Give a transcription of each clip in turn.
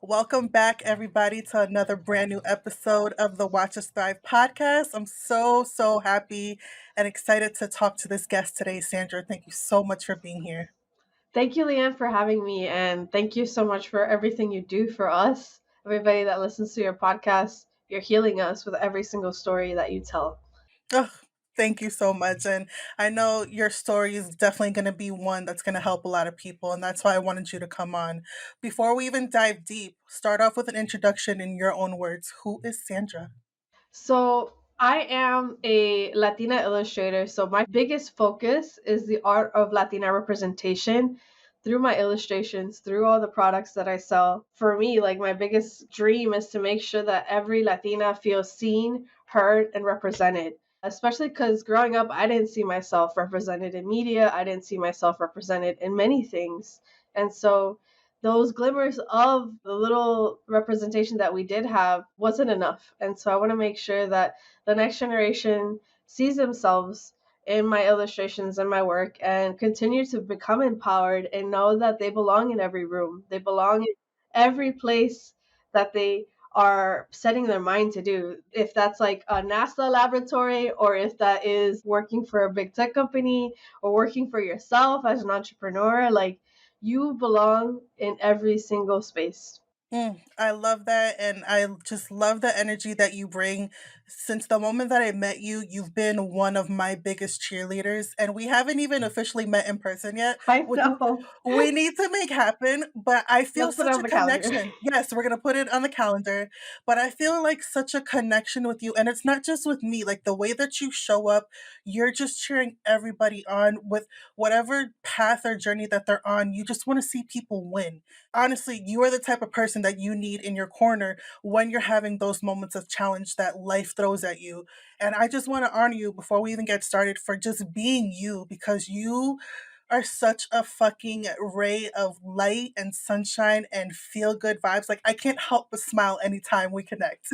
Welcome back, everybody, to another brand new episode of the Watch Us Thrive podcast. I'm so happy and excited to talk to this guest today, Sandra. Thank you so much for being here. Thank you, Leanne, for having me, and thank you so much for everything you do for us. Everybody that listens to your podcast, you're healing us with every single story that you tell. Oh, thank you so much. And I know your story is definitely going to be one that's going to help a lot of people. And that's why I wanted you to come on. Before we even dive deep, start off with an introduction in your own words. Who is Sandra? So, I am a Latina illustrator, so my biggest focus is the art of Latina representation through my illustrations, through all the products that I sell. For me, like my biggest dream is to make sure that every Latina feels seen, heard, and represented. Especially because growing up, I didn't see myself represented in media, I didn't see myself represented in many things. And so, those glimmers of the little representation that we did have wasn't enough. And so I want to make sure that the next generation sees themselves in my illustrations and my work and continue to become empowered and know that they belong in every room. They belong in every place that they are setting their mind to do. If that's like a NASA laboratory, or if that is working for a big tech company, or working for yourself as an entrepreneur, like you belong in every single space. I love that. And I just love the energy that you bring. Since the moment that I met you, you've been one of my biggest cheerleaders. And we haven't even officially met in person yet, I which know. we need to make happen. But I feel Let's put it such on a the calendar. connection. Yes, we're going to put it on the calendar. But I feel like such a connection with you. And it's not just with me, like the way that you show up, you're just cheering everybody on with whatever path or journey that they're on. You just want to see people win. Honestly, you are the type of person that you need in your corner when you're having those moments of challenge that life throws at you. And I just want to honor you before we even get started for just being you, because you are such a fucking ray of light and sunshine and feel good vibes. Like, I can't help but smile anytime we connect.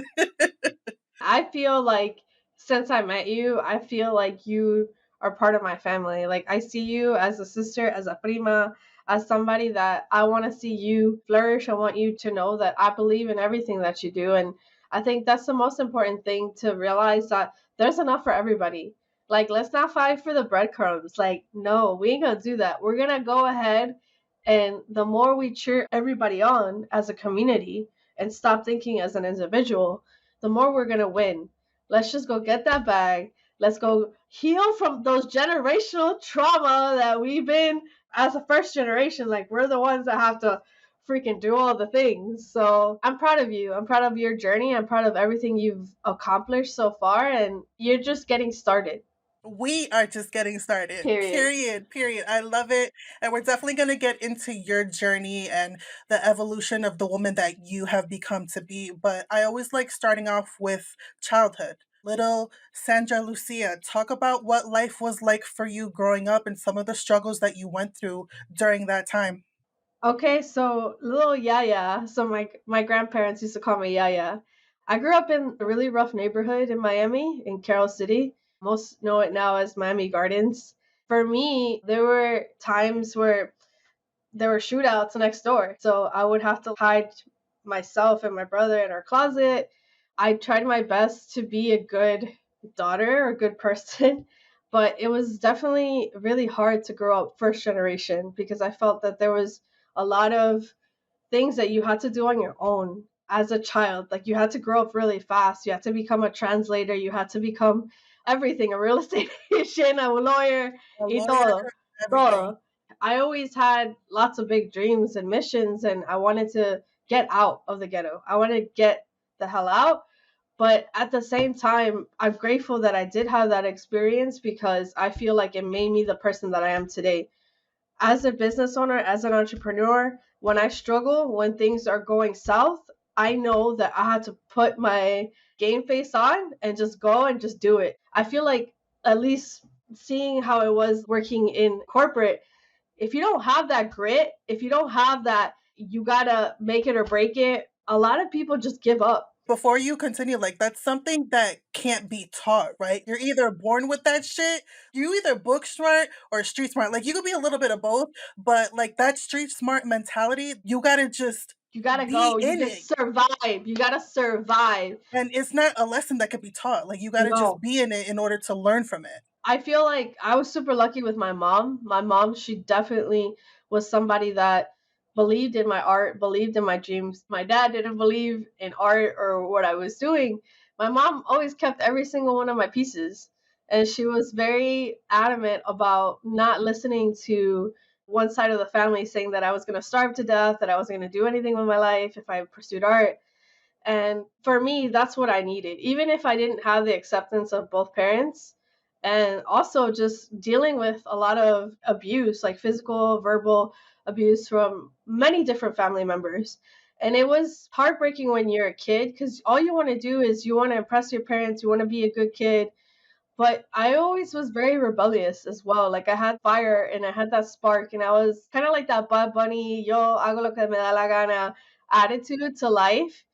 I feel like since I met you, I feel like you are part of my family. Like I see you as a sister, as a prima, as somebody that I want to see you flourish. I want you to know that I believe in everything that you do. And I think that's the most important thing, to realize that there's enough for everybody. Like, let's not fight for the breadcrumbs. Like, no, we ain't gonna do that. We're gonna go ahead, and the more we cheer everybody on as a community and stop thinking as an individual, the more we're gonna win. Let's just go get that bag. Let's go heal from those generational trauma that we've been as a first generation. Like, we're the ones that have to freaking do all the things. So I'm proud of you. I'm proud of your journey. I'm proud of everything you've accomplished so far, and you're just getting started. We are just getting started. Period. Period. I love it. And we're definitely going to get into your journey and the evolution of the woman that you have become to be. But I always like starting off with childhood. Little Sandra Lucia, talk about what life was like for you growing up and some of the struggles that you went through during that time. Okay, so little Yaya. So my grandparents used to call me Yaya. I grew up in a really rough neighborhood in Miami, in Carroll City. Most know it now as Miami Gardens. For me, there were times where there were shootouts next door. So I would have to hide myself and my brother in our closet. I tried my best to be a good daughter or a good person, but it was definitely really hard to grow up first generation, because I felt that there was a lot of things that you had to do on your own as a child. Like, you had to grow up really fast. You had to become a translator. You had to become everything, a real estate agent, a lawyer, A y lawyer, todo. everything. Todo. I always had lots of big dreams and missions, and I wanted to get out of the ghetto. I wanted to get the hell out. But at the same time, I'm grateful that I did have that experience, because I feel like it made me the person that I am today. As a business owner, as an entrepreneur, when I struggle, when things are going south, I know that I had to put my game face on and just go and just do it. I feel like, at least seeing how it was working in corporate, if you don't have that grit, if you don't have that, you gotta make it or break it, a lot of people just give up. Before you continue, like, that's something that can't be taught, right? You're either born with that shit, you either book smart or street smart. Like, you could be a little bit of both, but like that street smart mentality, you gotta just You gotta Be go. You in just it. survive. You gotta survive. And it's not a lesson that could be taught. Like, you gotta just No. be in it in order to learn from it. I feel like I was super lucky with my mom. My mom, she definitely was somebody that believed in my art, believed in my dreams. My dad didn't believe in art or what I was doing. My mom always kept every single one of my pieces. And she was very adamant about not listening to one side of the family saying that I was going to starve to death, that I wasn't going to do anything with my life if I pursued art. And for me, that's what I needed. Even if I didn't have the acceptance of both parents, and also just dealing with a lot of abuse, like physical, verbal abuse from many different family members. And it was heartbreaking when you're a kid because all you want to do is you want to impress your parents, you want to be a good kid. But I always was very rebellious as well. Like I had fire and I had that spark, and I was kind of like that Bad Bunny, yo hago lo que me da la gana attitude to life.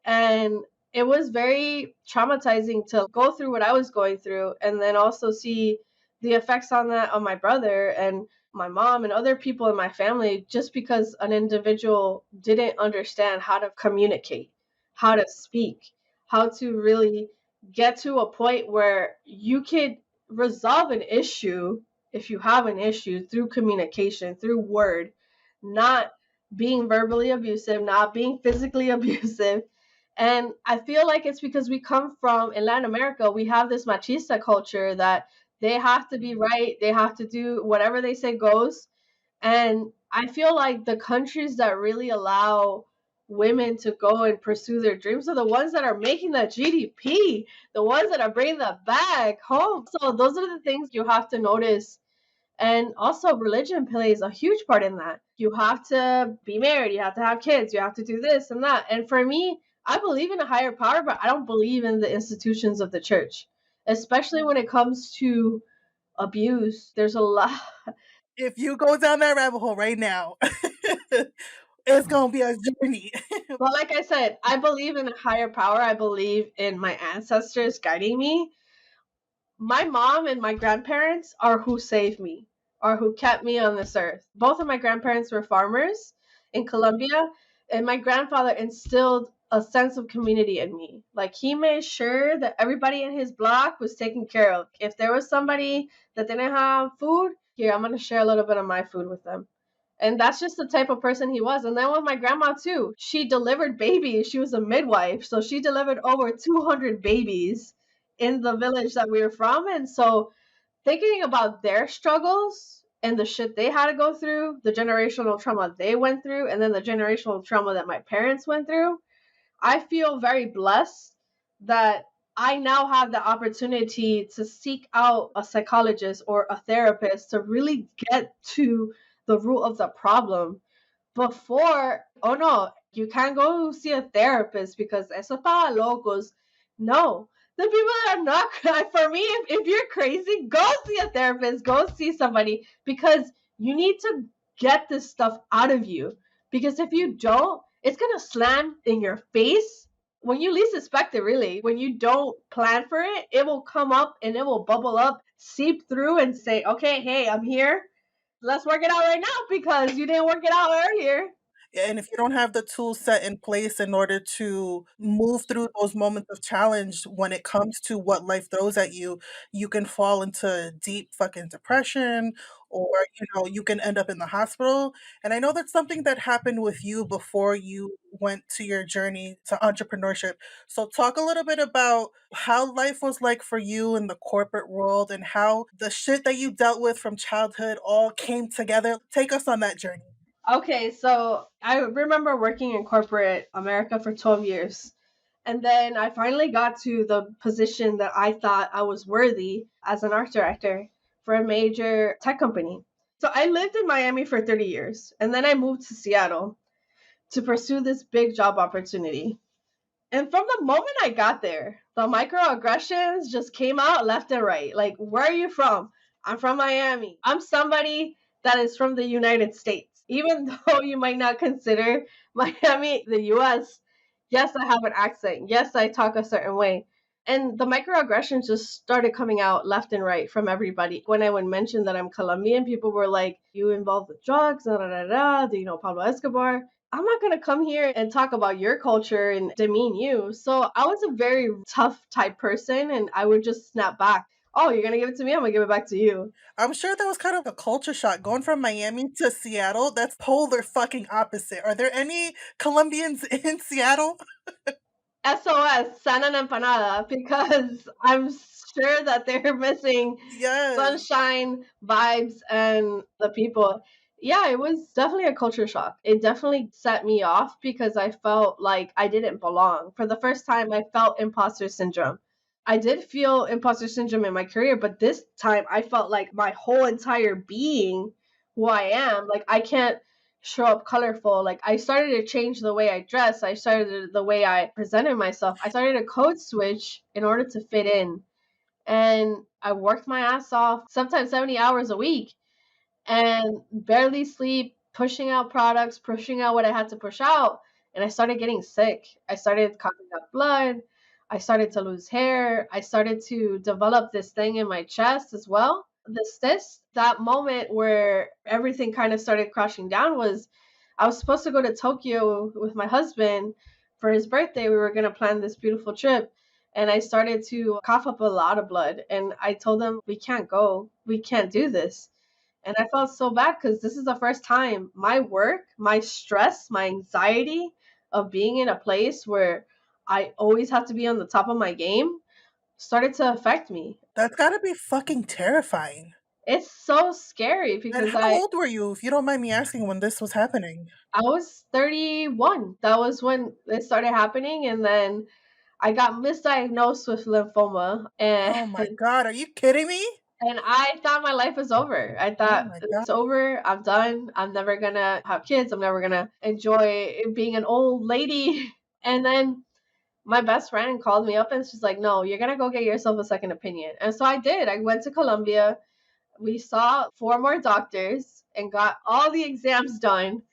And it was very traumatizing to go through what I was going through and then also see the effects on that on my brother and my mom and other people in my family just because an individual didn't understand how to communicate, how to speak, how to really get to a point where you could resolve an issue if you have an issue through communication, through word, not being verbally abusive, not being physically abusive. And I feel like it's because we come from, in Latin America, we have this machista culture that they have to be right, they have to do whatever they say goes. And I feel like the countries that really allow women to go and pursue their dreams are the ones that are making the GDP, the ones that are bringing the bag home. So those are the things you have to notice. And also, religion plays a huge part in that. You have to be married, you have to have kids, you have to do this and that. And for me, I believe in a higher power, but I don't believe in the institutions of the church, especially when it comes to abuse. There's a lot. If you go down that rabbit hole right now, it's gonna be a journey. But like I said, I believe in a higher power. I believe in my ancestors guiding me. My mom and my grandparents are who saved me, are who kept me on this earth. Both of my grandparents were farmers in Colombia, and my grandfather instilled a sense of community in me. Like he made sure that everybody in his block was taken care of. If there was somebody that didn't have food, here, I'm going to share a little bit of my food with them. And that's just the type of person he was. And then with my grandma, too, she delivered babies. She was a midwife. So she delivered over 200 babies in the village that we were from. And so thinking about their struggles and the shit they had to go through, the generational trauma they went through, and then the generational trauma that my parents went through, I feel very blessed that I now have the opportunity to seek out a psychologist or a therapist to really get to the root of the problem before, oh no, you can't go see a therapist because eso para locos. No, the people that are not, for me, if you're crazy, go see a therapist, go see somebody because you need to get this stuff out of you. Because if you don't, it's going to slam in your face when you least expect it, really. When you don't plan for it, it will come up and it will bubble up, seep through, and say, okay, hey, I'm here, let's work it out right now because you didn't work it out earlier. And if you don't have the tools set in place in order to move through those moments of challenge when it comes to what life throws at you, you can fall into deep fucking depression, or you can end up in the hospital. And I know that's something that happened with you before you went to your journey to entrepreneurship. So talk a little bit about how life was like for you in the corporate world and how the shit that you dealt with from childhood all came together. Take us on that journey. Okay, so I remember working in corporate America for 12 years. And then I finally got to the position that I thought I was worthy as an art director for a major tech company. So I lived in Miami for 30 years. And then I moved to Seattle to pursue this big job opportunity. And from the moment I got there, the microaggressions just came out left and right. Like, where are you from? I'm from Miami. I'm somebody that is from the United States. Even though you might not consider Miami the US, yes, I have an accent. Yes, I talk a certain way. And the microaggressions just started coming out left and right from everybody. When I would mention that I'm Colombian, people were like, you involved with drugs, da da da da. Do you know Pablo Escobar? I'm not going to come here and talk about your culture and demean you. So I was a very tough type person and I would just snap back. Oh, you're going to give it to me? I'm going to give it back to you. I'm sure that was kind of a culture shock going from Miami to Seattle. That's polar fucking opposite. Are there any Colombians in Seattle? SOS, send an empanada because I'm sure that they're missing Yes. sunshine, vibes, and the people. Yeah, it was definitely a culture shock. It definitely set me off because I felt like I didn't belong. For the first time, I felt imposter syndrome. I did feel imposter syndrome in my career, but this time I felt like my whole entire being, who I am, like I can't show up colorful. Like I started to change the way I dress. I started the way I presented myself. I started a code switch in order to fit in. And I worked my ass off, sometimes 70 hours a week and barely sleep, pushing out products, pushing out what I had to push out. And I started getting sick. I started coughing up blood. I started to lose hair. I started to develop this thing in my chest as well. This that moment where everything kind of started crashing down was I was supposed to go to Tokyo with my husband for his birthday. We were going to plan this beautiful trip. And I started to cough up a lot of blood. And I told them, we can't go. We can't do this. And I felt so bad because this is the first time my work, my stress, my anxiety of being in a place where I always have to be on the top of my game started to affect me. That's gotta be fucking terrifying. It's so scary And because how old were you, if you don't mind me asking, when this was happening? I was 31. That was when it started happening. And then I got misdiagnosed with lymphoma. And Oh my god, are you kidding me? And I thought my life was over. I Oh thought my god. it's over. I'm done. I'm never gonna have kids. I'm never gonna enjoy being an old lady. And then my best friend called me up and she's like, "No, you're gonna go get yourself a second opinion." And so I did. I went to Colombia. We saw four more doctors and got all the exams done.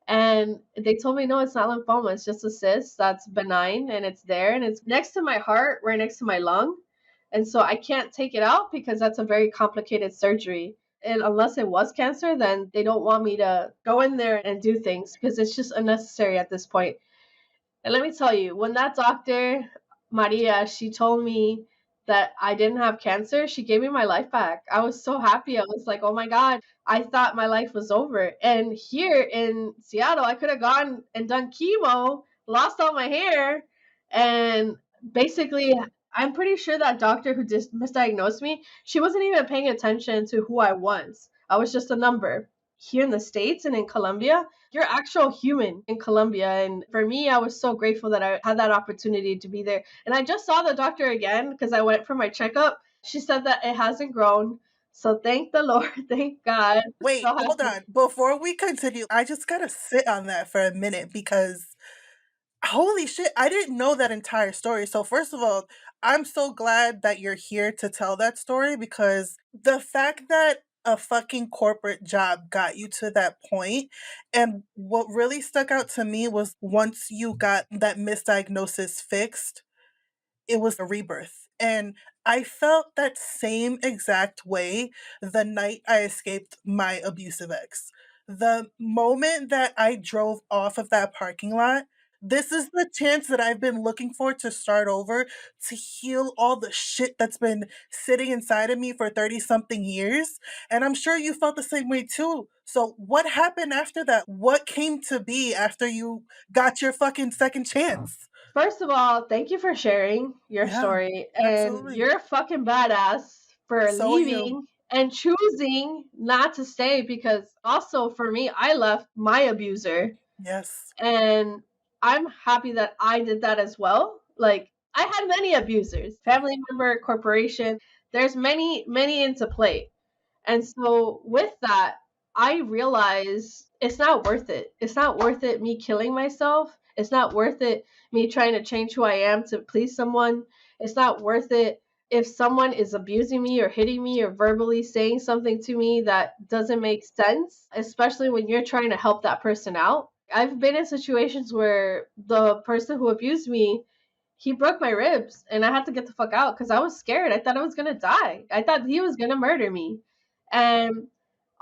And they told me, no, it's not lymphoma. It's just a cyst that's benign and it's there and it's next to my heart, right next to my lung. And so I can't take it out because that's a very complicated surgery. And unless it was cancer, then they don't want me to go in there and do things because it's just unnecessary at this point. And let me tell you, when that doctor, Maria, she told me that I didn't have cancer, she gave me my life back. I was so happy. I was like, oh my God, I thought my life was over. And here in Seattle, I could have gone and done chemo, lost all my hair, and basically, I'm pretty sure that doctor who just misdiagnosed me, she wasn't even paying attention to who I was. I was just a number. Here in the States and in Colombia, you're actual human in Colombia. And for me, I was so grateful that I had that opportunity to be there. And I just saw the doctor again because I went for my checkup. She said that it hasn't grown. So thank the Lord, thank God. Wait, So hold happy. on. Before we continue, I just gotta sit on that for a minute because holy shit, I didn't know that entire story. So, first of all, I'm so glad that you're here to tell that story because the fact that a fucking corporate job got you to that point, and what really stuck out to me was once you got that misdiagnosis fixed, it was a rebirth. And I felt that same exact way the night I escaped my abusive ex. The moment that I drove off of that parking lot, this is the chance that I've been looking for to start over, to heal all the shit that's been sitting inside of me for 30 something years. And I'm sure you felt the same way too. So, what happened after that? What came to be after you got your fucking second chance? First of all, thank you for sharing your Yeah, story. And absolutely. you're a fucking badass for So are you. leaving and choosing not to stay because also for me, I left my abuser. Yes. And I'm happy that I did that as well. Like I had many abusers, family member, corporation. There's many into play. And so with that, I realized it's not worth it. It's not worth it me killing myself. It's not worth it me trying to change who I am to please someone. It's not worth it if someone is abusing me or hitting me or verbally saying something to me that doesn't make sense, especially when you're trying to help that person out. I've been in situations where the person who abused me, he broke my ribs and I had to get the fuck out because I was scared. I thought I was gonna die. I thought he was gonna murder me. And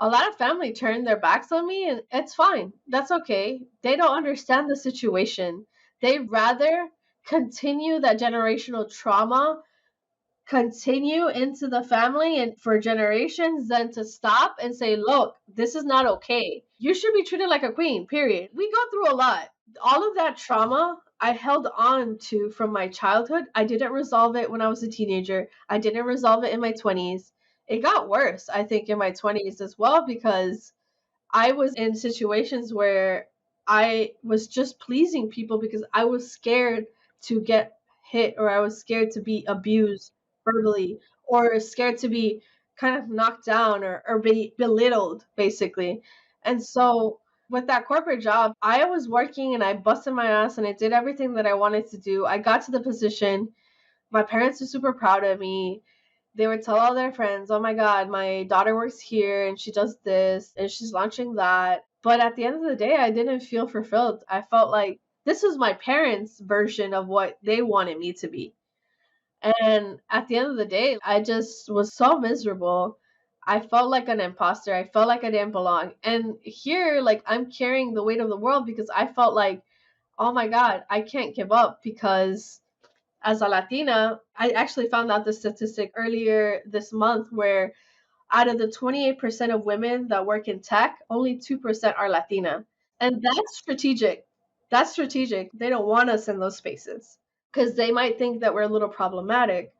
A lot of family turned their backs on me, and it's fine. That's okay. They don't understand the situation. They rather continue that generational trauma, continue into the family and for generations, than to stop and say, look, this is not okay. You should be treated like a queen, period. We go through a lot. All of that trauma I held on to from my childhood. I didn't resolve it when I was a teenager. I didn't resolve it in my 20s. It got worse, I think, in my 20s as well, because I was in situations where I was just pleasing people because I was scared to get hit, or I was scared to be abused verbally, or scared to be kind of knocked down, or be belittled, basically. And so with that corporate job, I was working and I busted my ass and I did everything that I wanted to do. I got to the position. My parents are super proud of me. They would tell all their friends, oh my God, my daughter works here and she does this and she's launching that. But at the end of the day, I didn't feel fulfilled. I felt like this was my parents' version of what they wanted me to be. And at the end of the day, I just was so miserable. I felt like an imposter. I felt like I didn't belong. And here, like, I'm carrying the weight of the world because I felt like, oh my God, I can't give up, because as a Latina, I actually found out the statistic earlier this month where out of the 28% of women that work in tech, only 2% are Latina. And that's strategic. That's strategic. They don't want us in those spaces because they might think that we're a little problematic.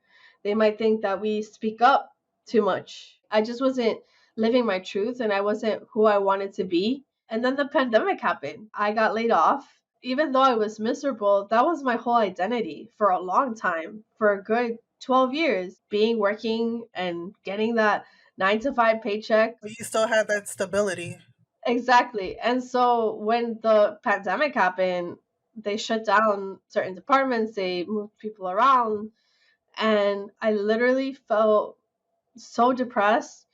They might think that we speak up too much. I just wasn't living my truth and I wasn't who I wanted to be. And then the pandemic happened. I got laid off. Even though I was miserable, that was my whole identity for a long time, for a good 12 years, being working and getting that 9 to 5 paycheck. But you still have that stability. Exactly. And so when the pandemic happened, they shut down certain departments, they moved people around, and I literally felt so depressed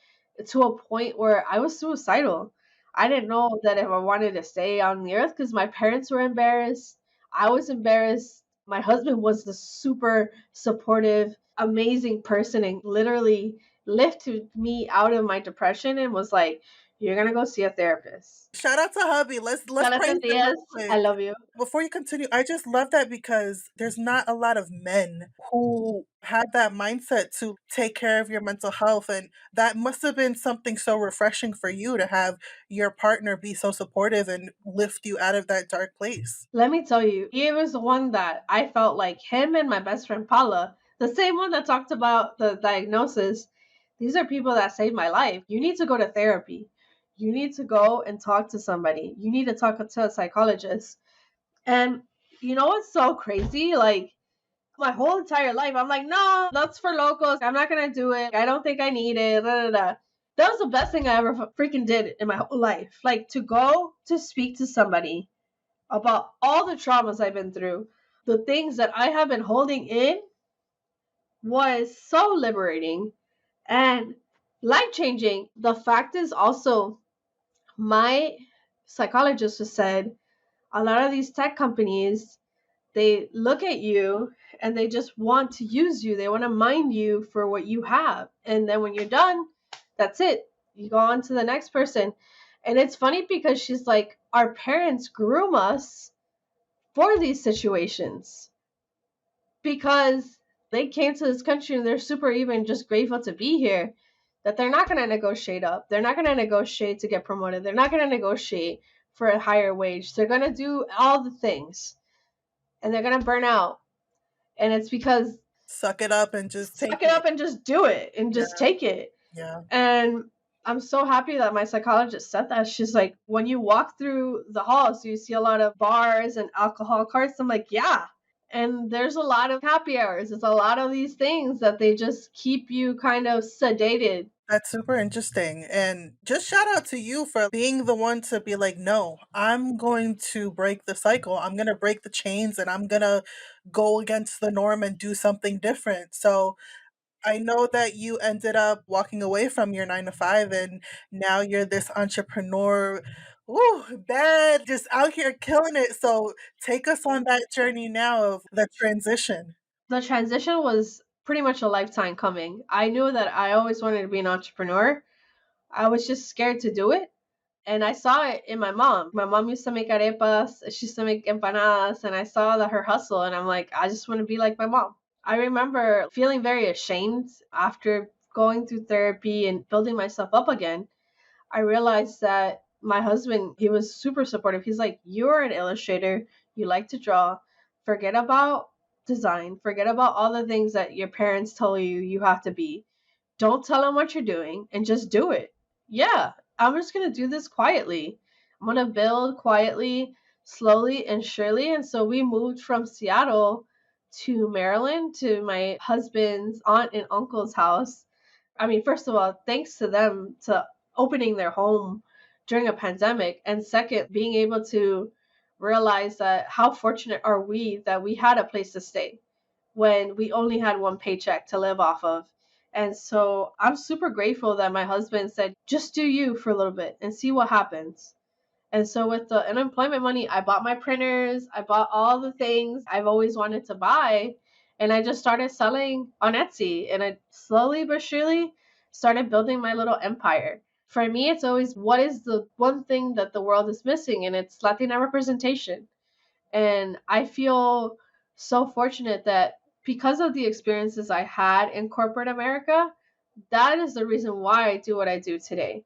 to a point where I was suicidal. I didn't know that if I wanted to stay on the earth because my parents were embarrassed. I was embarrassed. My husband was the super supportive, amazing person and literally lifted me out of my depression and was like, you're gonna go see a therapist. Shout out to hubby. Let's praise Jonathan him real Diaz, I quick. love you. Before you continue, I just love that because there's not a lot of men who have that mindset to take care of your mental health. And that must have been something so refreshing for you to have your partner be so supportive and lift you out of that dark place. Let me tell you, he was the one that I felt like, him and my best friend Paula, the same one that talked about the diagnosis. These are people that saved my life. You need to go to therapy. You need to go and talk to somebody. You need to talk to a psychologist. And you know what's so crazy? Like, my whole entire life, I'm like, no, that's for locals. I'm not gonna do it. I don't think I need it. Da, da, da. That was the best thing I ever freaking did in my whole life. Like, to go to speak to somebody about all the traumas I've been through, the things that I have been holding in, was so liberating and life changing. The fact is also, my psychologist has said a lot of these tech companies, they look at you and they just want to use you. They want to mine you for what you have. And then when you're done, that's it. You go on to the next person. And it's funny because she's like, our parents groom us for these situations because they came to this country and they're super even just grateful to be here, that they're not going to negotiate up. They're not going to negotiate to get promoted. They're not going to negotiate for a higher wage. They're going to do all the things and they're going to burn out. And it's because, Suck it up and just take suck it it. up and just do it and Yeah, just take it. yeah. And I'm so happy that my psychologist said that. She's like, when you walk through the halls, you see a lot of bars and alcohol carts. I'm like, yeah. And there's a lot of happy hours. It's a lot of these things that they just keep you kind of sedated. That's super interesting. And just shout out to you for being the one to be like, no, I'm going to break the cycle. I'm going to break the chains and I'm going to go against the norm and do something different. So I know that you ended up walking away from your 9 to 5 and now you're this entrepreneur. Ooh, bad, just out here killing it. So take us on that journey now of the transition. The transition was pretty much a lifetime coming. I knew that I always wanted to be an entrepreneur. I was just scared to do it. And I saw it in my mom. My mom used to make arepas, she used to make empanadas, and I saw that her hustle, and I'm like, I just want to be like my mom. I remember feeling very ashamed after going through therapy and building myself up again. I realized that my husband, he was super supportive. He's like, you're an illustrator, you like to draw, forget about design, forget about all the things that your parents tell you you have to be. Don't tell them what you're doing and just do it. Yeah, I'm just going to do this quietly. I'm going to build quietly, slowly, and surely. And so we moved from Seattle to Maryland to my husband's aunt and uncle's house. I mean, first of all, thanks to them to opening their home during a pandemic. And second, being able to realize that how fortunate are we that we had a place to stay when we only had one paycheck to live off of. And so I'm super grateful that my husband said, just do you for a little bit and see what happens. And so with the unemployment money, I bought my printers, I bought all the things I've always wanted to buy, and I just started selling on Etsy. And I slowly but surely started building my little empire. For me, it's always what is the one thing that the world is missing, and it's Latina representation. And I feel so fortunate that because of the experiences I had in corporate America, that is the reason why I do what I do today.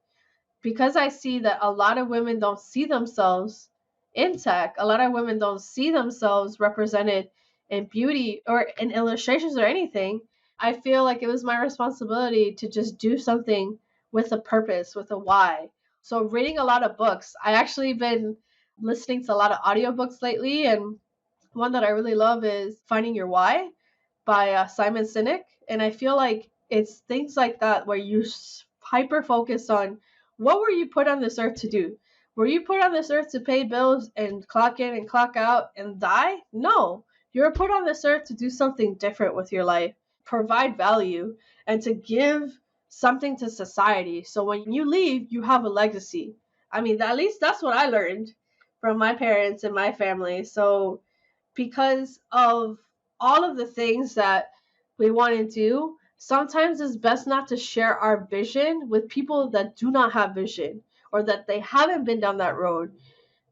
Because I see that a lot of women don't see themselves in tech, a lot of women don't see themselves represented in beauty or in illustrations or anything. I feel like it was my responsibility to just do something with a purpose, with a why. So reading a lot of books. I actually been listening to a lot of audiobooks lately, and one that I really love is Finding Your Why by Simon Sinek. And I feel like it's things like that where you hyper focus on what were you put on this earth to do? Were you put on this earth to pay bills and clock in and clock out and die? No. You were put on this earth to do something different with your life, provide value, and to give something to society. So when you leave, you have a legacy. I mean, at least that's what I learned from my parents and my family. So because of all of the things that we want to do, sometimes it's best not to share our vision with people that do not have vision or that they haven't been down that road.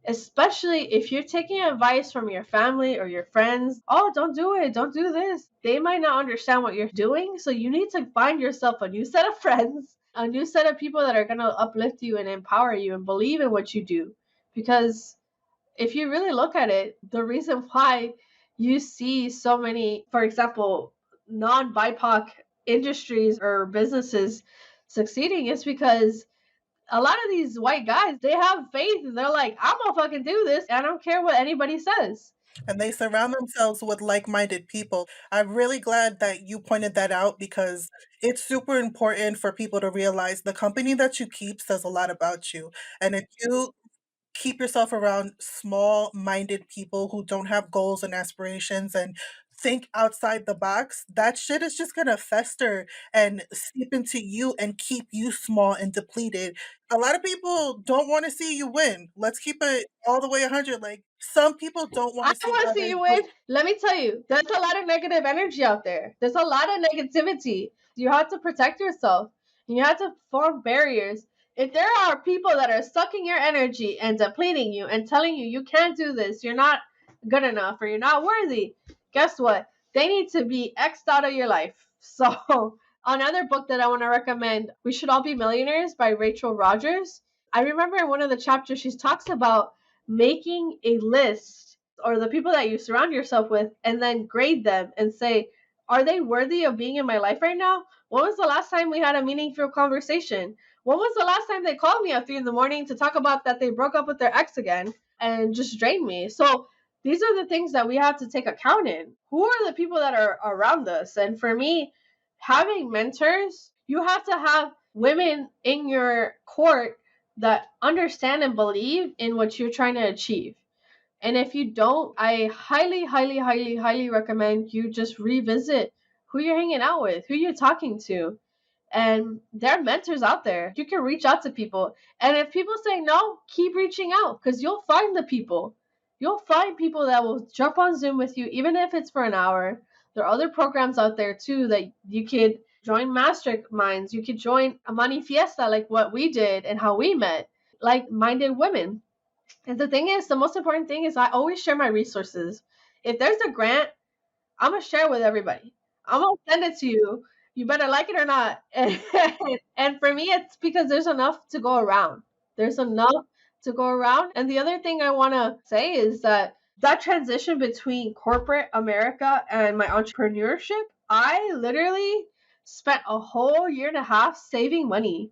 Especially if you're taking advice from your family or your friends, oh, don't do it, don't do this. They might not understand what you're doing. So you need to find yourself a new set of friends, a new set of people that are going to uplift you and empower you and believe in what you do. Because if you really look at it, the reason why you see so many, for example, non BIPOC industries or businesses succeeding is because a lot of these white guys, they have faith. They're like, I'm gonna fucking do this. I don't care what anybody says. And they surround themselves with like-minded people. I'm really glad that you pointed that out because it's super important for people to realize the company that you keep says a lot about you. And if you keep yourself around small-minded people who don't have goals and aspirations and think outside the box, that shit is just gonna fester and seep into you and keep you small and depleted. A lot of people don't wanna see you win. Let's keep it all the way 100. Like, some people don't I wanna see want to see others you do. win. Let me tell you, there's a lot of negative energy out there. There's a lot of negativity. You have to protect yourself. You have to form barriers. If there are people that are sucking your energy and depleting you and telling you you can't do this, you're not good enough, or you're not worthy, guess what? They need to be X'd out of your life. So, another book that I want to recommend, We Should All Be Millionaires by Rachel Rogers. I remember in one of the chapters, she talks about making a list or the people that you surround yourself with and then grade them and say, are they worthy of being in my life right now? When was the last time we had a meaningful conversation? When was the last time they called me at 3 in the morning to talk about that they broke up with their ex again and just drained me? So these are the things that we have to take account in. Who are the people that are around us? And for me, having mentors, you have to have women in your court that understand and believe in what you're trying to achieve. And if you don't, I highly, highly, highly, highly recommend you just revisit who you're hanging out with, who you're talking to. And there are mentors out there. You can reach out to people. And if people say no, keep reaching out because you'll find the people. You'll find people that will jump on Zoom with you, even if it's for an hour. There are other programs out there too that you could join masterminds. You could join a money fiesta like what we did and how we met, like minded women. And the thing is, the most important thing is I always share my resources. If there's a grant, I'm gonna share with everybody. I'm gonna send it to you. You better like it or not. And for me, it's because there's enough to go around. There's enough to go around. And the other thing I want to say is that transition between corporate America and my entrepreneurship, I literally spent a whole year and a half saving money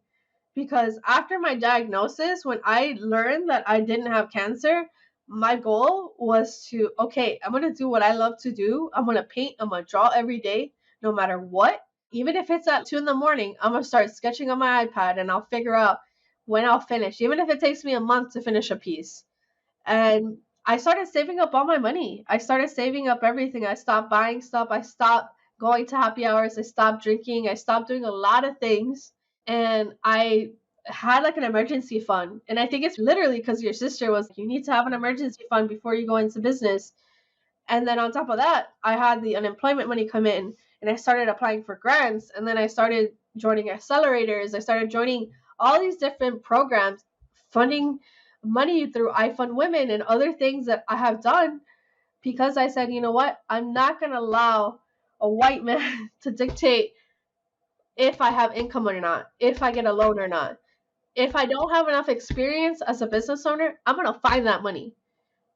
because after my diagnosis, when I learned that I didn't have cancer, my goal was to, okay, I'm going to do what I love to do. I'm going to paint, I'm going to draw every day, no matter what. Even if it's at 2 in the morning, I'm going to start sketching on my iPad and I'll figure out when I'll finish, even if it takes me a month to finish a piece. And I started saving up all my money. I started saving up everything. I stopped buying stuff. I stopped going to happy hours. I stopped drinking. I stopped doing a lot of things. And I had like an emergency fund. And I think it's literally because your sister was like, you need to have an emergency fund before you go into business. And then on top of that, I had the unemployment money come in and I started applying for grants. And then I started joining accelerators. I started joining all these different programs, funding money through I Fund Women and other things that I have done because I said, you know what? I'm not going to allow a white man to dictate if I have income or not, if I get a loan or not. If I don't have enough experience as a business owner, I'm going to find that money.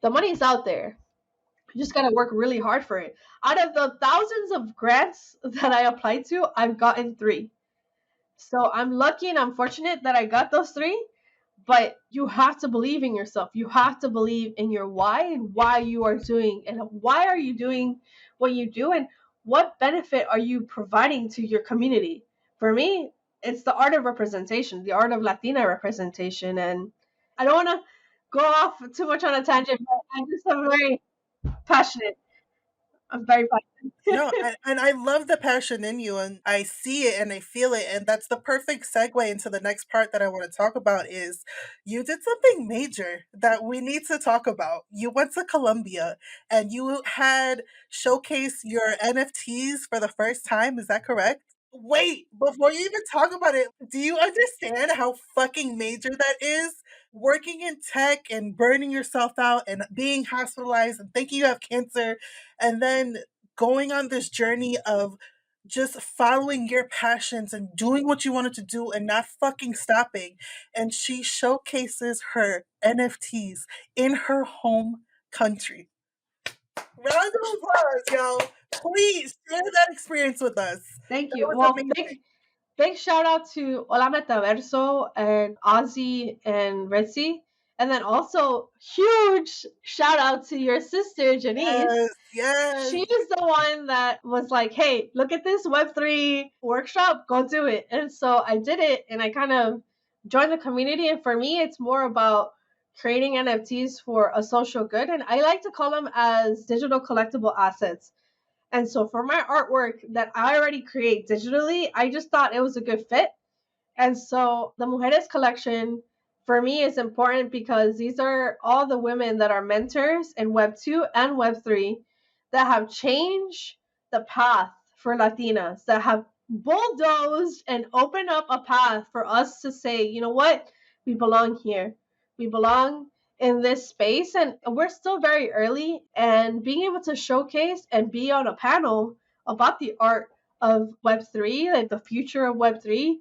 The money's out there. You just gotta work really hard for it. Out of the thousands of grants that I applied to, I've gotten three. So I'm lucky and I'm fortunate that I got those three. But you have to believe in yourself. You have to believe in your why and why you are doing and why are you doing what you do and what benefit are you providing to your community. For me, it's the art of representation, the art of Latina representation. And I don't want to go off too much on a tangent, but I just am very passionate. I'm very passionate. No, and I love the passion in you, and I see it and I feel it, and that's the perfect segue into the next part that I want to talk about is you did something major that we need to talk about. You went to Colombia and you had showcased your NFTs for the first time. Is that correct? Wait, before you even talk about it, do you understand how fucking major that is? Working in tech and burning yourself out and being hospitalized and thinking you have cancer and then going on this journey of just following your passions and doing what you wanted to do and not fucking stopping. And she showcases her NFTs in her home country. Round of applause, yo. Please share that experience with us. Thank That you. was Well, amazing. big shout out to Hola Metaverso and Ozzy and Ritzy. And then also huge shout out to your sister Janice. Yes, yes. She's the one that was like, hey, look at this Web3 workshop, go do it. And so I did it and I kind of joined the community. And for me, it's more about creating NFTs for a social good. And I like to call them as digital collectible assets. And so for my artwork that I already create digitally, I just thought it was a good fit. And so the Mujeres collection for me is important because these are all the women that are mentors in Web 2 and Web 3 that have changed the path for Latinas, that have bulldozed and opened up a path for us to say, you know what, we belong here. We belong in this space and we're still very early, and being able to showcase and be on a panel about the art of Web3, like the future of Web3,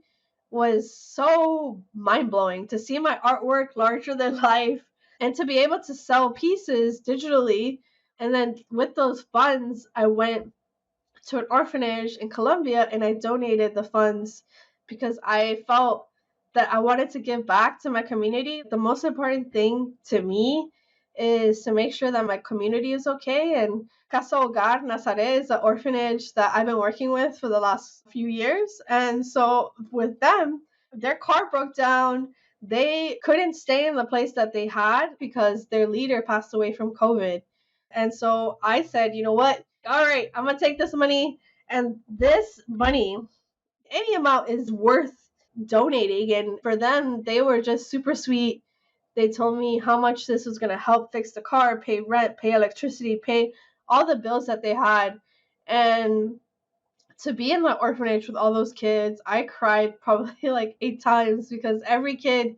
was so mind blowing to see my artwork larger than life and to be able to sell pieces digitally. And then with those funds, I went to an orphanage in Colombia and I donated the funds because I felt that I wanted to give back to my community. The most important thing to me is to make sure that my community is okay. And Casa Hogar Nazaret is the orphanage that I've been working with for the last few years. And so with them, their car broke down. They couldn't stay in the place that they had because their leader passed away from COVID. And so I said, you know what? All right, I'm going to take this money. And this money, any amount is worth donating. And for them, they were just super sweet. They told me how much this was going to help fix the car, pay rent, pay electricity, pay all the bills that they had. And To be in the orphanage with all those kids, I cried probably like 8 times because every kid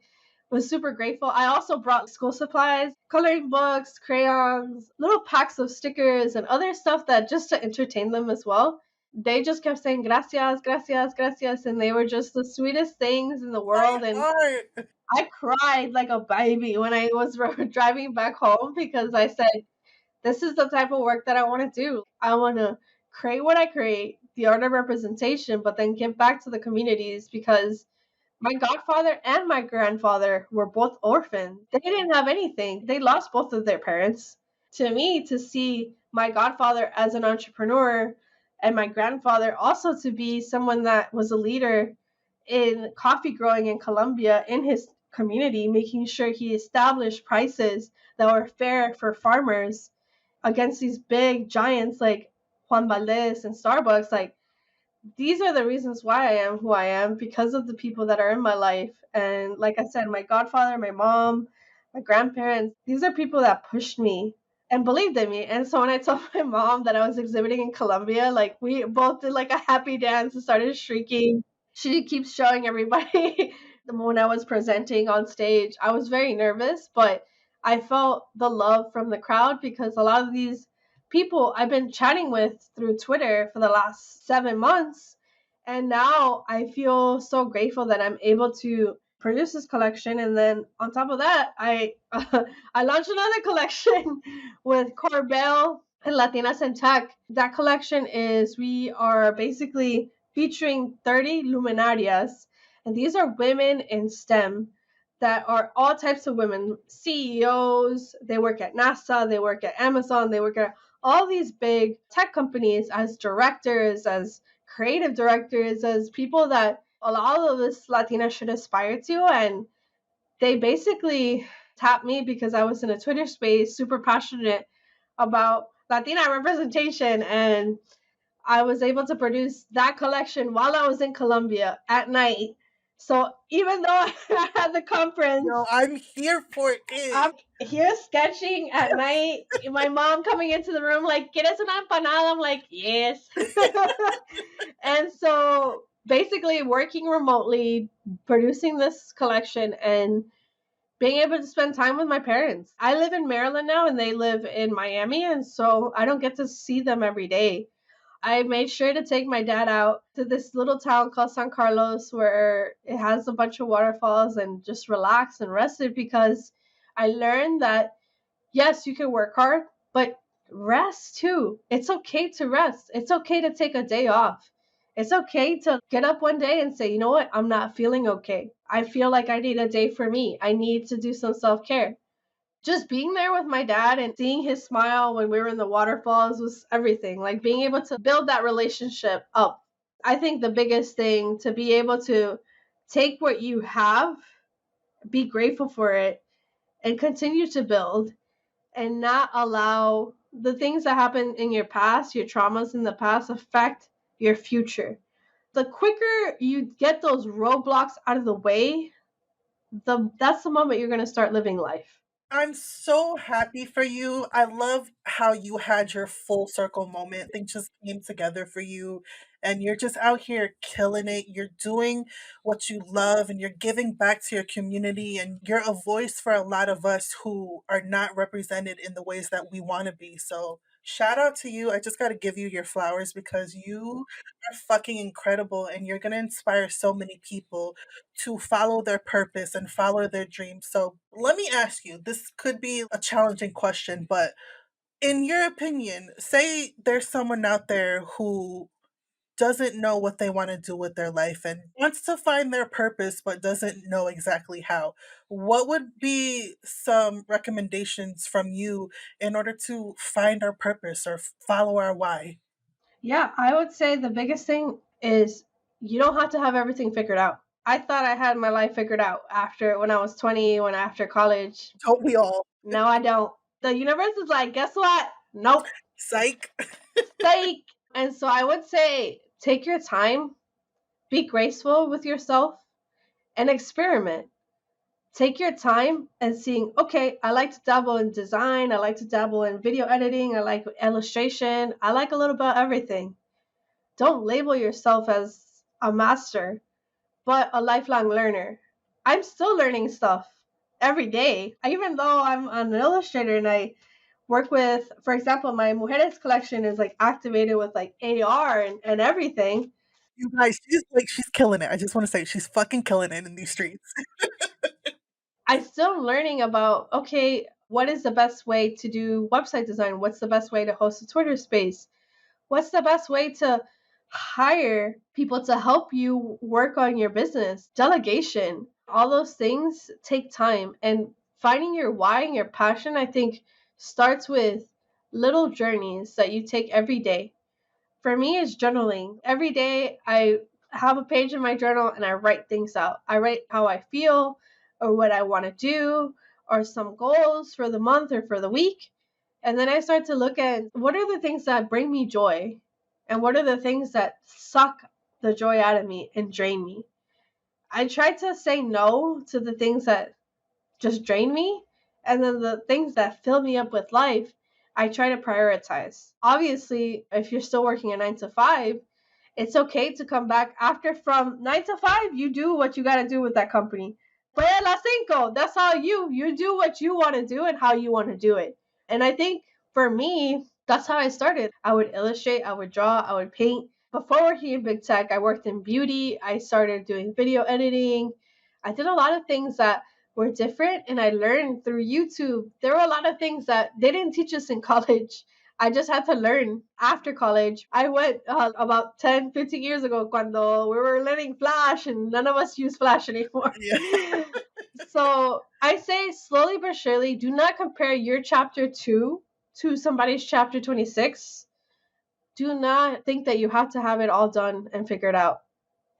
was super grateful. I also brought school supplies, coloring books, crayons, little packs of stickers, and other stuff that just to entertain them as well. They just kept saying gracias, gracias, gracias, and they were just the sweetest things in the My world. And heart. I cried like a baby when I was driving back home because I said, this is the type of work that I want to do. I want to create what I create, the art of representation, but then give back to the communities because my godfather and my grandfather were both orphans. They didn't have anything. They lost both of their parents. To me, to see my godfather as an entrepreneur and my grandfather also to be someone that was a leader in coffee growing in Colombia in his community, making sure he established prices that were fair for farmers against these big giants like Juan Valdez and Starbucks, like these are the reasons why I am who I am because of the people that are in my life. And like I said, my godfather, my mom, my grandparents, these are people that pushed me and believed in me. And so when I told my mom that I was exhibiting in Colombia, like we both did like a happy dance and started shrieking. She keeps showing everybody when I was presenting on stage. I was very nervous, but I felt the love from the crowd because a lot of these people I've been chatting with through Twitter for the last 7 months. And now I feel so grateful that I'm able to produce this collection. And then on top of that, I I launched another collection with Corbell and Latinas in Tech. That collection is we are basically featuring 30 luminarias, and these are women in STEM that are all types of women, CEOs, they work at NASA, they work at Amazon, they work at all these big tech companies as directors, as creative directors, as people that a lot of us Latinas should aspire to. And they basically tapped me because I was in a Twitter space, super passionate about Latina representation. And I was able to produce that collection while I was in Colombia at night. So even though I had the Yo, conference, I'm here for I'm it. here sketching at night. My mom coming into the room like, "¿Quieres una empanada?" I'm like, "Yes." And so basically working remotely, producing this collection and being able to spend time with my parents. I live in Maryland now and they live in Miami, and so I don't get to see them every day. I made sure to take my dad out to this little town called San Carlos where it has a bunch of waterfalls and just relax and rested because I learned that yes, you can work hard, but rest too. It's okay to rest. It's okay to take a day off. It's okay to get up one day and say, you know what? I'm not feeling okay. I feel like I need a day for me. I need to do some self care. Just being there with my dad and seeing his smile when we were in the waterfalls was everything. Like being able to build that relationship up. I think the biggest thing to be able to take what you have, be grateful for it, and continue to build and not allow the things that happen in your past, your traumas in the past, affect your future. The quicker you get those roadblocks out of the way, that's the moment you're going to start living life. I'm so happy for you. I love how you had your full circle moment. Things just came together for you, and you're just out here killing it. You're doing what you love, and you're giving back to your community, and you're a voice for a lot of us who are not represented in the ways that we want to be. So, shout out to you. I just got to give you your flowers because you are fucking incredible, and you're going to inspire so many people to follow their purpose and follow their dreams. So let me ask you, this could be a challenging question, but in your opinion, say there's someone out there who doesn't know what they want to do with their life and wants to find their purpose but doesn't know exactly how. What would be some recommendations from you in order to find our purpose or follow our why? Yeah, I would say the biggest thing is you don't have to have everything figured out. I thought I had my life figured out after when I was 20, when after college. Don't we all? No, I don't. The universe is like, guess what? Nope. Psych. Psych. And so I would say take your time, be graceful with yourself, and experiment. Take your time and seeing, okay, I like to dabble in design, I like to dabble in video editing, I like illustration, I like a little bit of everything. Don't label yourself as a master, but a lifelong learner. I'm still learning stuff every day. Even though I'm an illustrator and I work with, for example, my Mujeres collection is like activated with like AR and everything. You guys, she's killing it. I just wanna say she's fucking killing it in these streets. I still am learning about, okay, what is the best way to do website design? What's the best way to host a Twitter space? What's the best way to hire people to help you work on your business? Delegation. All those things take time, and finding your why and your passion, I think, starts with little journeys that you take every day. For me, it's journaling. Every day I have a page in my journal and I write things out. I write how I feel or what I want to do or some goals for the month or for the week. And then I start to look at what are the things that bring me joy and what are the things that suck the joy out of me and drain me. I try to say no to the things that just drain me. And then the things that fill me up with life, I try to prioritize. Obviously, if you're still working a 9 to 5, it's okay to come back after from 9 to 5. You do what you got to do with that company. But at las cinco, that's how you do what you want to do and how you want to do it. And I think for me, that's how I started. I would illustrate, I would draw, I would paint. Before working in big tech, I worked in beauty. I started doing video editing. I did a lot of things that were different and I learned through YouTube. There were a lot of things that they didn't teach us in college. I just had to learn after college. I went about 10, 15 years ago cuando we were learning Flash and none of us use Flash anymore. Yeah. So I say slowly but surely, do not compare your chapter 2 to somebody's chapter 26. Do not think that you have to have it all done and figured out.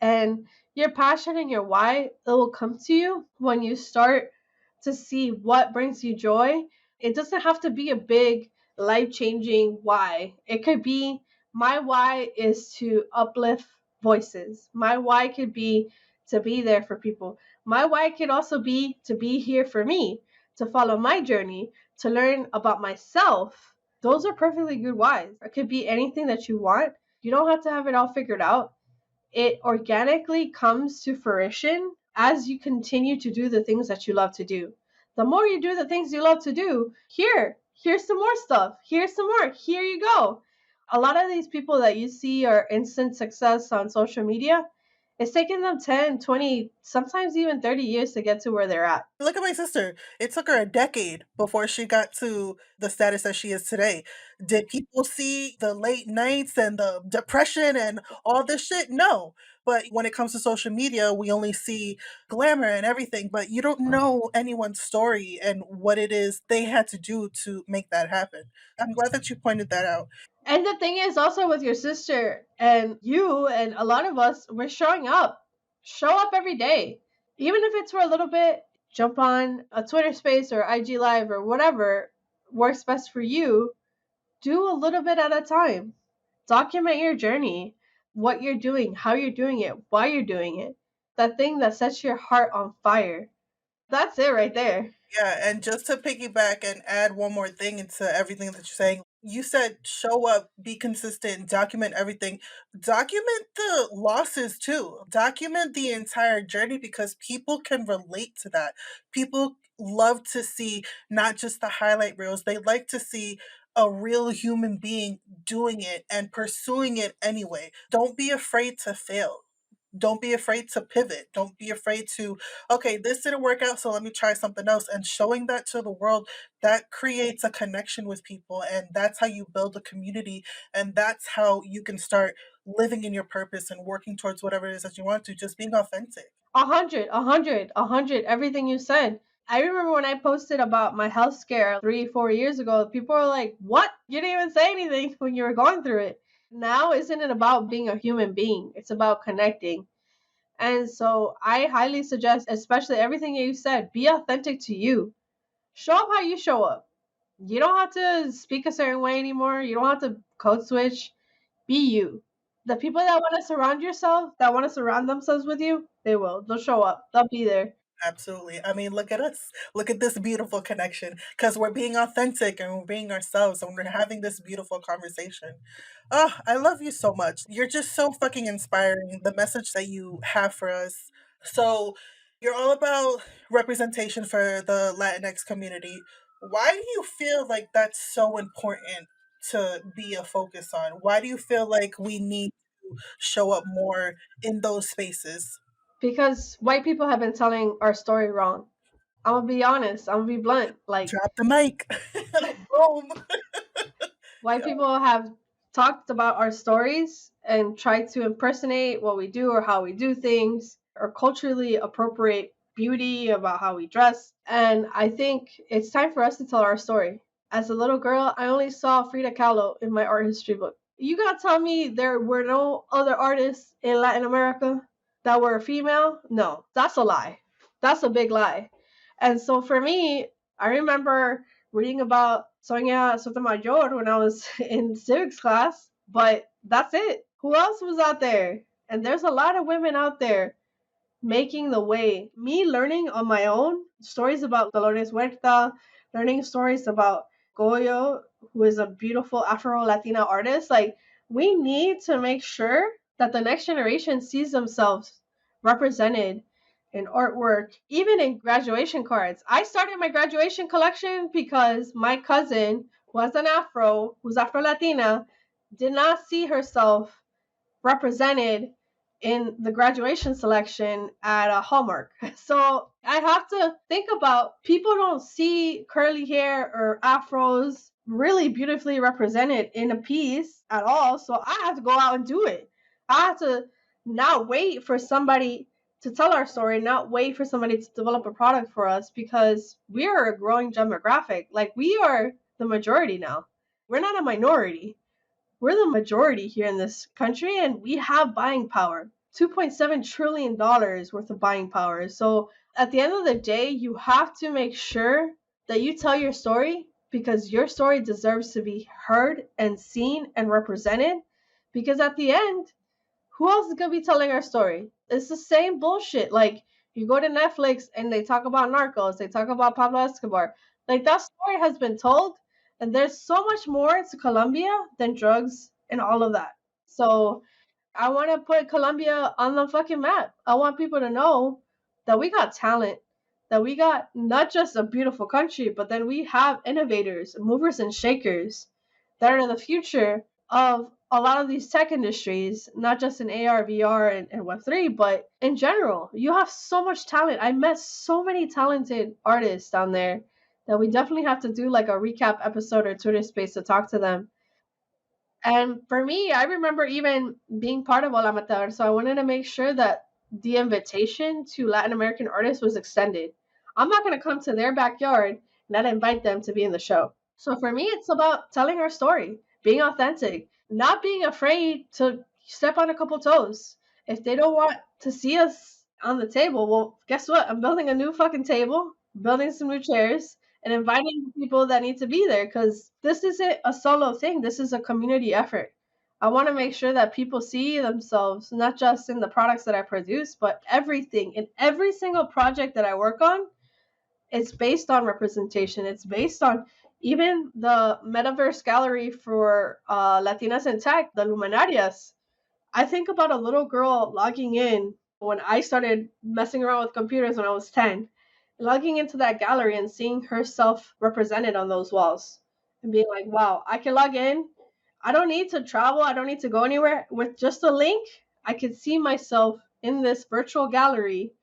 And your passion and your why, it will come to you when you start to see what brings you joy. It doesn't have to be a big life changing why. It could be my why is to uplift voices. My why could be to be there for people. My why could also be to be here for me, to follow my journey, to learn about myself. Those are perfectly good whys. It could be anything that you want. You don't have to have it all figured out. It organically comes to fruition as you continue to do the things that you love to do. The more you do the things you love to do, here's some more stuff. Here's some more. Here you go. A lot of these people that you see are instant success on social media. It's taking them 10, 20, sometimes even 30 years to get to where they're at. Look at my sister. It took her a decade before she got to the status that she is today. Did people see the late nights and the depression and all this shit? No. But when it comes to social media, we only see glamour and everything, but you don't know anyone's story and what it is they had to do to make that happen. I'm glad that you pointed that out. And the thing is also with your sister and you and a lot of us, we're showing up. Show up every day. Even if it's for a little bit, jump on a Twitter space or IG live or whatever works best for you. Do a little bit at a time. Document your journey, what you're doing, how you're doing it, why you're doing it. That thing that sets your heart on fire. That's it right there. Yeah, and just to piggyback and add one more thing into everything that you're saying, you said show up, be consistent, document everything. Document the losses too. Document the entire journey because people can relate to that. People love to see not just the highlight reels, they like to see a real human being doing it and pursuing it anyway. Don't be afraid to fail. Don't be afraid to pivot. Don't be afraid to, okay, this didn't work out, so let me try something else. And showing that to the world, that creates a connection with people. And that's how you build a community. And that's how you can start living in your purpose and working towards whatever it is that you want to, just being authentic. 100, 100, 100, everything you said. I remember when I posted about my health scare 3, 4 years ago, people were like, what? You didn't even say anything when you were going through it. Now, isn't it about being a human being? It's about connecting. And so I highly suggest, especially everything you said, be authentic to you. Show up how you show up. You don't have to speak a certain way anymore. You don't have to code switch. Be you. The people that want to surround themselves with you, they will. They'll show up. They'll be there. Absolutely. I mean, look at us. Look at this beautiful connection because we're being authentic and we're being ourselves and we're having this beautiful conversation. Oh, I love you so much. You're just so fucking inspiring. The message that you have for us. So, you're all about representation for the Latinx community. Why do you feel like that's so important to be a focus on? Why do you feel like we need to show up more in those spaces? Because white people have been telling our story wrong. I'm gonna be honest. I'm gonna be blunt. Like Drop the mic. Boom. white people have talked about our stories and tried to impersonate what we do or how we do things or culturally appropriate beauty about how we dress. And I think it's time for us to tell our story. As a little girl, I only saw Frida Kahlo in my art history book. You gotta tell me there were no other artists in Latin America that were female? No, that's a lie. That's a big lie. And so for me, I remember reading about Sonia Sotomayor when I was in civics class, but that's it. Who else was out there? And there's a lot of women out there making the way. Me learning on my own stories about Dolores Huerta, learning stories about Goyo, who is a beautiful Afro Latina artist. Like, we need to make sure that the next generation sees themselves represented in artwork, even in graduation cards. I started my graduation collection because my cousin, who has an Afro, who's Afro Latina, did not see herself represented in the graduation selection at a Hallmark. So I have to think about people don't see curly hair or afros really beautifully represented in a piece at all. So I have to go out and do it. I have to not wait for somebody to tell our story, not wait for somebody to develop a product for us because we are a growing demographic. Like we are the majority now. We're not a minority, we're the majority here in this country and we have buying power. $2.7 trillion worth of buying power. So at the end of the day, you have to make sure that you tell your story because your story deserves to be heard and seen and represented. Because at the end, who else is gonna be telling our story? It's the same bullshit. Like you go to Netflix and they talk about Narcos, they talk about Pablo Escobar. Like that story has been told, and there's so much more to Colombia than drugs and all of that. So I want to put Colombia on the fucking map. I want people to know that we got talent, that we got not just a beautiful country, but then we have innovators, movers and shakers that are the future of a lot of these tech industries, not just in AR, VR, and Web3, but in general. You have so much talent. I met so many talented artists down there that we definitely have to do like a recap episode or Twitter space to talk to them. And for me, I remember even being part of Hola Matar, so I wanted to make sure that the invitation to Latin American artists was extended. I'm not going to come to their backyard and not invite them to be in the show. So for me, it's about telling our story, being authentic, not being afraid to step on a couple toes. If they don't want to see us on the table, well, guess what? I'm building a new fucking table, building some new chairs, and inviting people that need to be there because this isn't a solo thing. This is a community effort. I want to make sure that people see themselves not just in the products that I produce, but everything in every single project that I work on. It's based on representation. It's based on even the metaverse gallery for Latinas in Tech, the Luminarias. I think about a little girl logging in when I started messing around with computers when I was 10, logging into that gallery and seeing herself represented on those walls and being like, wow, I can log in. I don't need to travel. I don't need to go anywhere. With just a link, I can see myself in this virtual gallery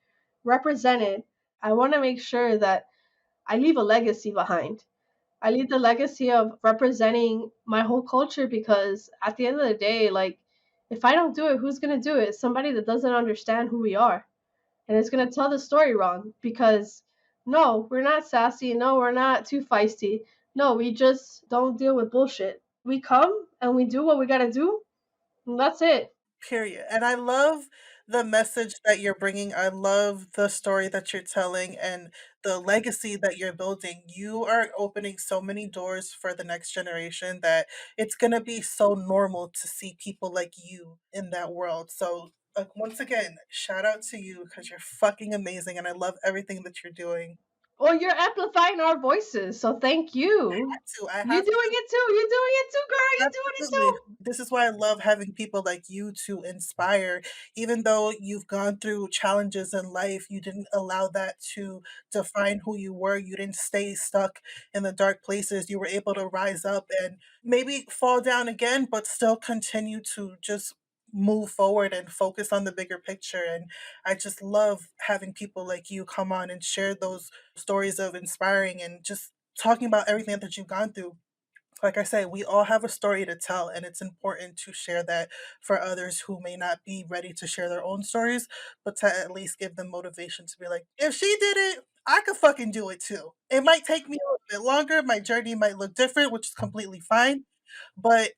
represented. I want to make sure that I leave a legacy behind. I leave the legacy of representing my whole culture because at the end of the day, like, if I don't do it, who's going to do it? Somebody that doesn't understand who we are and is going to tell the story wrong because no, we're not sassy. No, we're not too feisty. No, we just don't deal with bullshit. We come and we do what we got to do, and that's it. Period. And I love the message that you're bringing. I love the story that you're telling and the legacy that you're building. You are opening so many doors for the next generation that it's going to be so normal to see people like you in that world. So, once again, shout out to you because you're fucking amazing and I love everything that you're doing. Well, you're amplifying our voices, so thank you. I You have doing to. it too. You're doing it too, girl. You're doing it Absolutely. too. This is why I love having people like you to inspire. Even though you've gone through challenges in life, you didn't allow that to define who you were. You didn't stay stuck in the dark places. You were able to rise up and maybe fall down again, but still continue to just move forward and focus on the bigger picture. And I just love having people like you come on and share those stories of inspiring and just talking about everything that you've gone through. Like I say, we all have a story to tell, and it's important to share that for others who may not be ready to share their own stories, but to at least give them motivation to be like, if she did it, I could fucking do it too. It might take me a little bit longer. My journey might look different, which is completely fine, but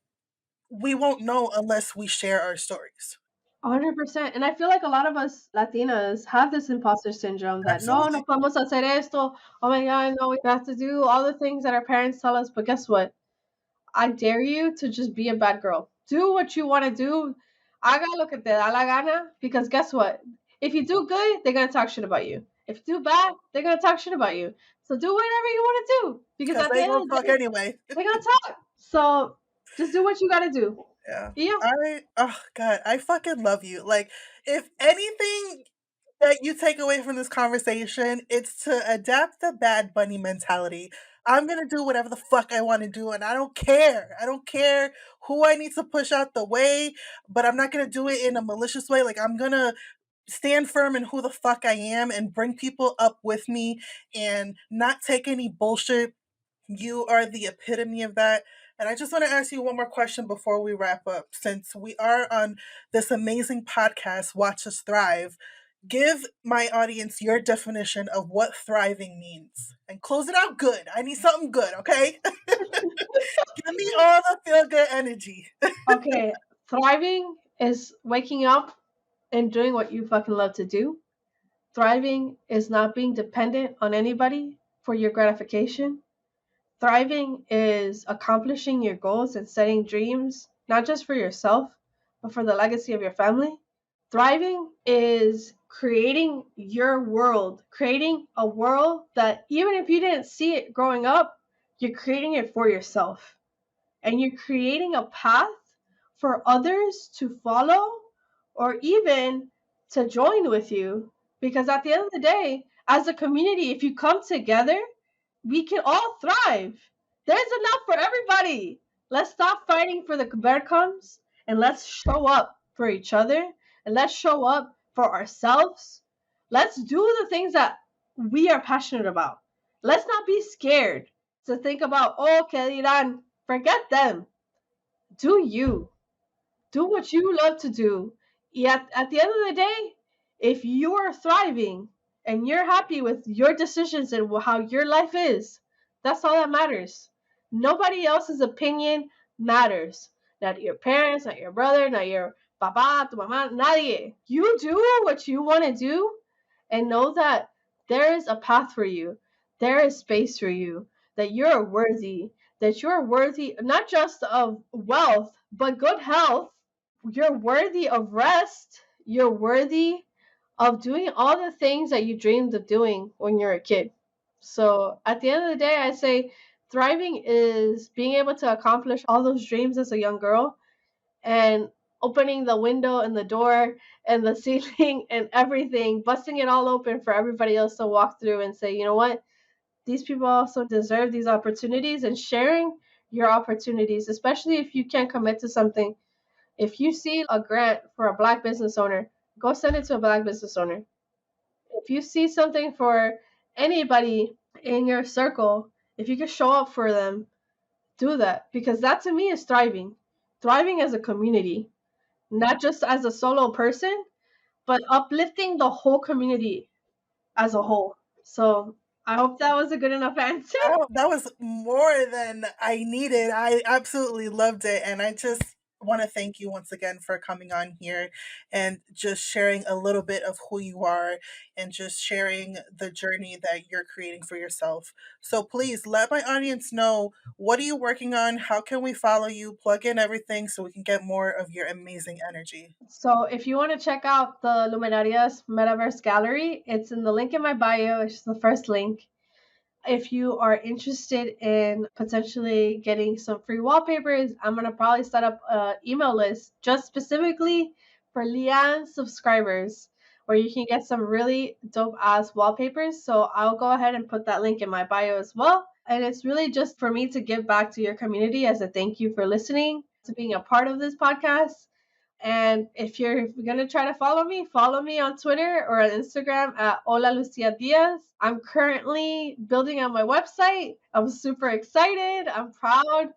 we won't know unless we share our stories. 100%. And I feel like a lot of us Latinas have this imposter syndrome that no Absolutely. podemos hacer esto. Oh my God, no, we have to do all the things that our parents tell us. But guess what? I dare you to just be a bad girl. Do what you want to do. Haga lo que te da la gana. Because guess what? If you do good, they're going to talk shit about you. If you do bad, they're going to talk shit about you. So do whatever you want to do. Because Because at the they end gonna of the talk day, anyway. they're going to talk. So just do what you got to do. Yeah. Yeah. Oh God, I fucking love you. Like, if anything that you take away from this conversation, it's to adapt the Bad Bunny mentality. I'm gonna do whatever the fuck I want to do, and I don't care. I don't care who I need to push out the way, but I'm not gonna do it in a malicious way. Like, I'm gonna stand firm in who the fuck I am and bring people up with me and not take any bullshit. You are the epitome of that. And I just want to ask you one more question before we wrap up. Since we are on this amazing podcast, Watch Us Thrive, give my audience your definition of what thriving means and close it out good. I need something good, okay? Give me all the feel good energy. Okay. Thriving is waking up and doing what you fucking love to do. Thriving is not being dependent on anybody for your gratification. Thriving is accomplishing your goals and setting dreams, not just for yourself, but for the legacy of your family. Thriving is creating your world, creating a world that even if you didn't see it growing up, you're creating it for yourself. And you're creating a path for others to follow or even to join with you. Because at the end of the day, as a community, if you come together, we can all thrive. There's enough for everybody. Let's stop fighting for the better comes and let's show up for each other and let's show up for ourselves. Let's do the things that we are passionate about. Let's not be scared to think about, oh, que dirán. Forget them. Do you. Do what you love to do. Yet at the end of the day, if you're thriving and you're happy with your decisions and how your life is, that's all that matters. Nobody else's opinion matters. Not your parents, not your brother, not your papa, tu mamá, nadie. You do what you want to do and know that there is a path for you. There is space for you. That you're worthy. That you're worthy not just of wealth, but good health. You're worthy of rest. You're worthy of doing all the things that you dreamed of doing when you're a kid. So at the end of the day, I say thriving is being able to accomplish all those dreams as a young girl and opening the window and the door and the ceiling and everything, busting it all open for everybody else to walk through and say, you know what? These people also deserve these opportunities and sharing your opportunities, especially if you can't commit to something. If you see a grant for a black business owner, go send it to a black business owner. If you see something for anybody in your circle, if you can show up for them, do that because that to me is thriving. Thriving as a community, not just as a solo person, but uplifting the whole community as a whole. So I hope that was a good enough answer. Oh, that was more than I needed. I absolutely loved it. And I just want to thank you once again for coming on here and just sharing a little bit of who you are and just sharing the journey that you're creating for yourself. So please let my audience know, what are you working on? How can we follow you? Plug in everything so we can get more of your amazing energy. So if you want to check out the Luminarias Metaverse Gallery, it's in the link in my bio. It's the first link. If you are interested in potentially getting some free wallpapers, I'm going to probably set up an email list just specifically for Leanne subscribers where you can get some really dope ass wallpapers. So I'll go ahead and put that link in my bio as well. And it's really just for me to give back to your community as a thank you for listening, to being a part of this podcast. And if you're going to try to follow me on Twitter or on Instagram at Hola Lucia Diaz. I'm currently building on my website. I'm super excited. I'm proud.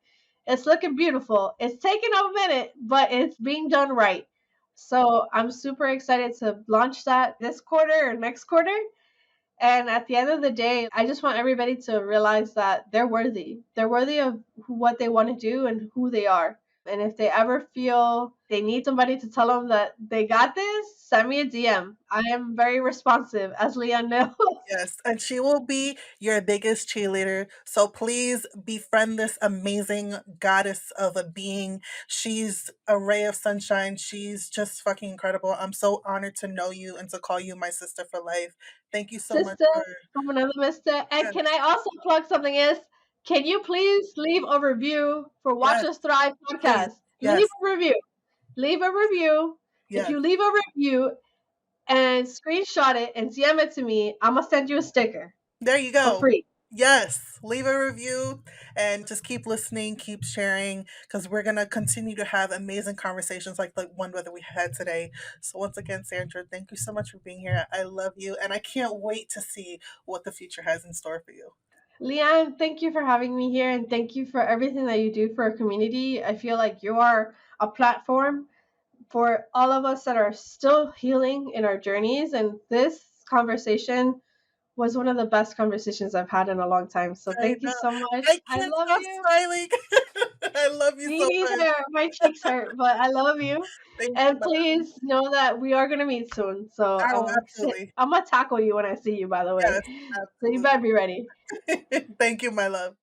It's looking beautiful. It's taken a minute, but it's being done right. So I'm super excited to launch that this quarter or next quarter. And at the end of the day, I just want everybody to realize that they're worthy. They're worthy of what they want to do and who they are. And if they ever feel they need somebody to tell them that they got this, send me a DM. I am very responsive, as Leon knows. Yes, and she will be your biggest cheerleader. So please befriend this amazing goddess of a being. She's a ray of sunshine. She's just fucking incredible. I'm so honored to know you and to call you my sister for life. Thank you so much Sister for, from another mister. And yes, can I also plug something else? Can you please leave a review for Watch yes, Us Thrive please. podcast? Leave Yes, a review. Leave a review. If yes. you leave a review, and screenshot it and DM it to me, I'm gonna send you a sticker There you for go. free. Yes, leave a review and just keep listening, keep sharing, because we're going to continue to have amazing conversations like the one that we had today. So, once again, Sandra, thank you so much for being here. I love you, and I can't wait to see what the future has in store for you. Leanne, thank you for having me here and thank you for everything that you do for our community. I feel like you are a platform for all of us that are still healing in our journeys. And this conversation was one of the best conversations I've had in a long time. So I thank you know. so much. I I can't love stop you. smiling. I love you Me so much. neither. My cheeks hurt, but I love you. Thank you, And love. please know that we are gonna meet soon. So Oh, absolutely. I'm gonna tackle you when I see you. By the way, Yes, so you better be ready. absolutely. Thank you, my love.